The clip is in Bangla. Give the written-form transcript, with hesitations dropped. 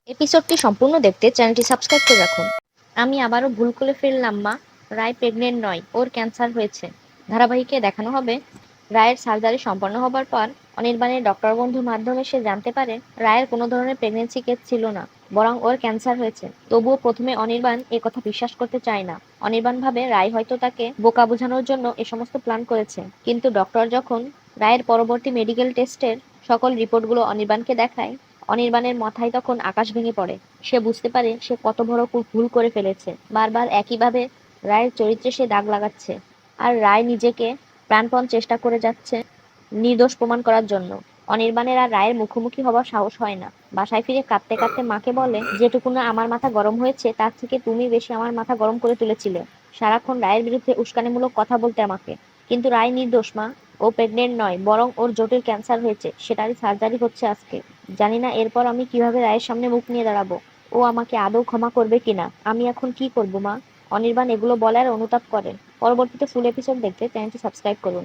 এপিসোডটি সম্পূর্ণ দেখতে চ্যানেলটি সাবস্ক্রাইব করে রাখুন। আমি আবারও ভুল করে ফেললাম মা। রায় প্রেগনেন্ট নয়, ওর ক্যান্সার হয়েছে। ধারাবাহিকে দেখানো হবে রায়ের সার্জারি সম্পন্ন হবার পর অনির্বাণের ডক্টর বন্ধুর মাধ্যমে সে জানতে পারে রায়ের কোনো ধরনের প্রেগনেন্সি কেস ছিল না, বরং ওর ক্যান্সার হয়েছে। তবুও প্রথমে অনির্বাণ এ কথা বিশ্বাস করতে চায় না। অনির্বাণ ভাবে রায় হয়তো তাকে বোকা বোঝানোর জন্য এ সমস্ত প্ল্যান করেছে। কিন্তু ডক্টর যখন রায়ের পরবর্তী মেডিকেল টেস্টের সকল রিপোর্টগুলো অনির্বাণকে দেখায়, অনির্বাণের মাথায় তখন আকাশ ভেঙে পড়ে। সে বুঝতে পারে সে কত বড় ভুল করে ফেলেছে। বারবার একইভাবে রায়ের চরিত্রে সে দাগ লাগাচ্ছে, আর রায় নিজেকে প্রাণপণ চেষ্টা করে যাচ্ছে নির্দোষ প্রমাণ করার জন্য। অনির্বাণের আর রায়ের মুখোমুখি হবার সাহস হয় না। বাসায় ফিরে কাঁদতে কাঁদতে মাকে বলে, যেটুকু না আমার মাথা গরম হয়েছে তার থেকে তুমি বেশি আমার মাথা গরম করে তুলেছিলে। সারাক্ষণ রায়ের বিরুদ্ধে উস্কানিমূলক কথা বলতে আমাকে। কিন্তু রায় নির্দোষ মা। ও প্রেগনেন্ট নয়, বরং ওর জটিল ক্যান্সার হয়েছে, সেটারই সার্জারি হচ্ছে আজকে। জানি না এরপর আমি কিভাবে রায়ের সামনে মুখ নিয়ে দাঁড়াবো। ও আমাকে আদৌ ক্ষমা করবে কিনা। আমি এখন কি করবো মা? অনির্বাণ এগুলো বলার অনুতাপ করেন। পরবর্তীতে ফুল এপিসোড দেখতে চ্যানেলটি সাবস্ক্রাইব করুন।